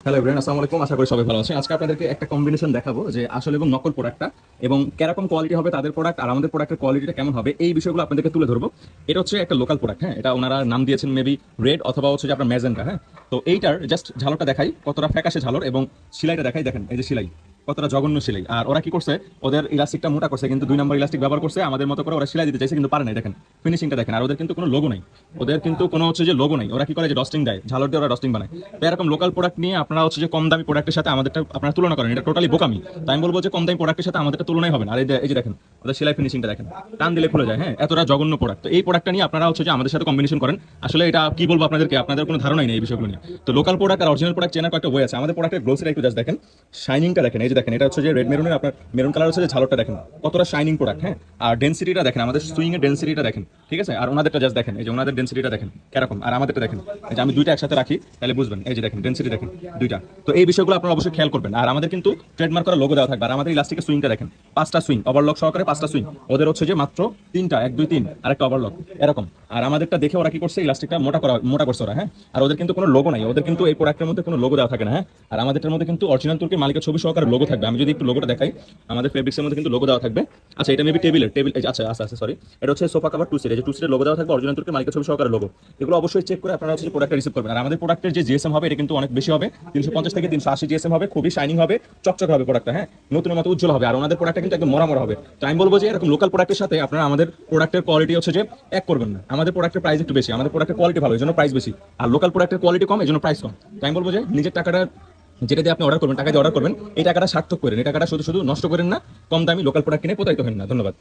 Hello everyone, আসসালামু আলাইকুম। আশা করি সবাই ভালো আছেন। আজকে আপনাদেরকে একটা কম্বিনেশন দেখাবো যে আসল এবং নকল প্রোডাক্টটা এবং কিরকম কোয়ালিটি হবে তাদের প্রোডাক্ট আর আমাদের প্রোডাক্টের কোয়ালিটিটা কেমন হবে, এই বিষয়গুলো আপনাদেরকে তুলে ধরবো। এটা হচ্ছে একটা লোকাল প্রোডাক্ট, হ্যাঁ, এটা ওনারা নাম দিয়েছেন মেবি রেড অথবা হচ্ছে যে আপনার ম্যাজেন্টা। হ্যাঁ, তো এইটার জাস্ট ঝালরটা দেখাই, কতটা ফ্যাকাশে ঝালর, এবং সেলাইটা দেখাই। দেখেন এই যে সেলাই, কতটা জঘন্য সেলাই। আর ওরা কি করছে, ওদের ইলাস্টিকটা মোটা করছে, কিন্তু 2 নম্বর ইলাস্টিক ব্যবহার করছে। আমাদের মতো করে ওরা সেলাই দিতে চাইছে কিন্তু পারে নাই। দেখেন ফিনিশিংটা দেখেন। আর ওদের কিন্তু কোনো লোগো নাই, ওদের কিন্তু কোনো হচ্ছে যে লোগো নাই। ওরা কি করে যে ডস্টিং দেয়, ঝালর দিয়ে ওরা ডস্টিং বানায়। তো এরকম লোকাল প্রোডাক্ট নিয়ে আপনারা হচ্ছে যে কম দামি প্রোডাক্টের সাথে আমাদেরটা আপনারা তুলনা করেন, এটা টোটালি বোকামি। তাই আমি বলবো যে কম দামি প্রোডাক্টের সাথে আমাদেরটা তুলনাই হবে না। আর এই যে দেখেন ওদের সেলাই ফিনিশিংটা দেখেন, টান দিলে খুলে যায়। হ্যাঁ, এতটা জঘন্য প্রোডাক্ট। তো এই প্রোডাক্টটা নিয়ে আপনারা হচ্ছে যে আমাদের সাথে কম্বিনেশন করেন। আসলে এটা কি বলবো আপনাদেরকে, আপনাদের কোনো ধারণাই নেই এই বিষয়গুলো নিয়ে। তো লোকাল প্রোডাক্ট আর অরিজিনাল প্রোডাক্ট চেনার কয়েকটা বই আছে। আমাদের প্রোডাক্টের গ্লোসিটা একটু জাস্ট দেখেন, শাইনিংটা দেখেন। এই যে দেখেন, এটা হচ্ছে যে রেড মেরুনের, আপনার মেরুন কালার হচ্ছে যে ঝালরটা দেখেন, কতটা শাইনিং প্রোডাক্ট। হ্যাঁ, আর ডেন্সিটিটা দেখেন, আমাদের সুইং এর ডেন্সিটিটা দেখেন, ঠিক আছে। আর ওনাদেরটা জাস্ট দেখেন, এই যে ওনাদের ডেন্সিটিটা দেখেন কিরকম, আর আমাদেরটা দেখেন। এই যে আমি দুইটা একসাথে রাখি তাহলে বুঝবেন। এই যে দেখেন ডেন্সিটি দেখেন দুইটা। তো এই বিষয়গুলো আপনারা অবশ্যই খেয়াল করবেন। আর আমাদের কিন্তু ট্রেডমার্ক করা লোগো দেওয়া থাকবে। আর আমাদের ইলাস্টিকের সুইংটা দেখেন, 5টা সুইং, ওভারলক সহকারে 5টা সুইং। ওদের হচ্ছে যে মাত্র 3টা, 1 2 3 আর একটা ওভারলক এরকম। আর আমাদেরটা দেখে ওরা কি করছে, ইলাস্টিকটা মোটা করছে ওরা। হ্যাঁ, আর ওদের কিন্তু কোনো লোগো নাই, ওদের কিন্তু এই প্রোডাক্টের মধ্যে কোনো লোগো দেওয়া থাকে না। হ্যাঁ, আর আমাদেরটার মধ্যে কিন্তু অরিজিনাল তুর্কির মালিকের ছবি সহকারে লোগো থাকবে। আমি যদি একটু লোগোটা দেখাই, আমাদের ফেব্রিক্সের মধ্যে কিন্তু লোগো দেওয়া থাকবে। আচ্ছা, এটা মেবি টেবিল, আচ্ছা আচ্ছা আচ্ছা সরি, এটা হচ্ছে সোফা কভার 2 সিট। এই যে 2 সিটের লোগো দেওয়া থাকবে, অরিজিনাল তুর্কির মালিকের ছবি সহকারে লোগো। এগুলো অবশ্যই চেক করে আপনারা হচ্ছে প্রোডাক্টটা রিসিভ করবেন। আর আমাদের প্রোডাক্টের যে জিএসএম হবে এটা কিন্তু অনেক বেশি হবে, 350 থেকে 380 জিএসএম হবে, খুবই শাইনিং হবে, চকচক হবে প্রোডাক্টটা। হ্যাঁ, নতুনের মতো উজ্জ্বল হবে। আর ওনাদের প্রোডাক্টটা কিন্তু একদম মরা মরা হবে। তো আমি বলবো যে এরকম লোকাল প্রোডাক্টের সাথে আপনারা আমাদের প্রোডাক্টের কোয়ালিটি হচ্ছে যে এক করবেন না। আমাদের প্রোডাক্টের প্রাইস একটু বেশি, আমাদের প্রোডাক্টের কোয়ালিটি ভালো, এই জন্য প্রাইস বেশি। আর লোকাল প্রোডাক্টের কোয়ালিটি কম, এই জন্য প্রাইস কম। তো আমি বলবো যে নিজের টাকাটা যেটা দিয়ে আপনি অর্ডার করবেন, টাকা দিয়ে অর্ডার করবেন, এই টাকাটা সার্থক করেন, এই টাকাটা শুধু শুধু নষ্ট করেন না। কম দামি লোকাল প্রোডাক্ট কিনে প্রতারিত হেন না। ধন্যবাদ।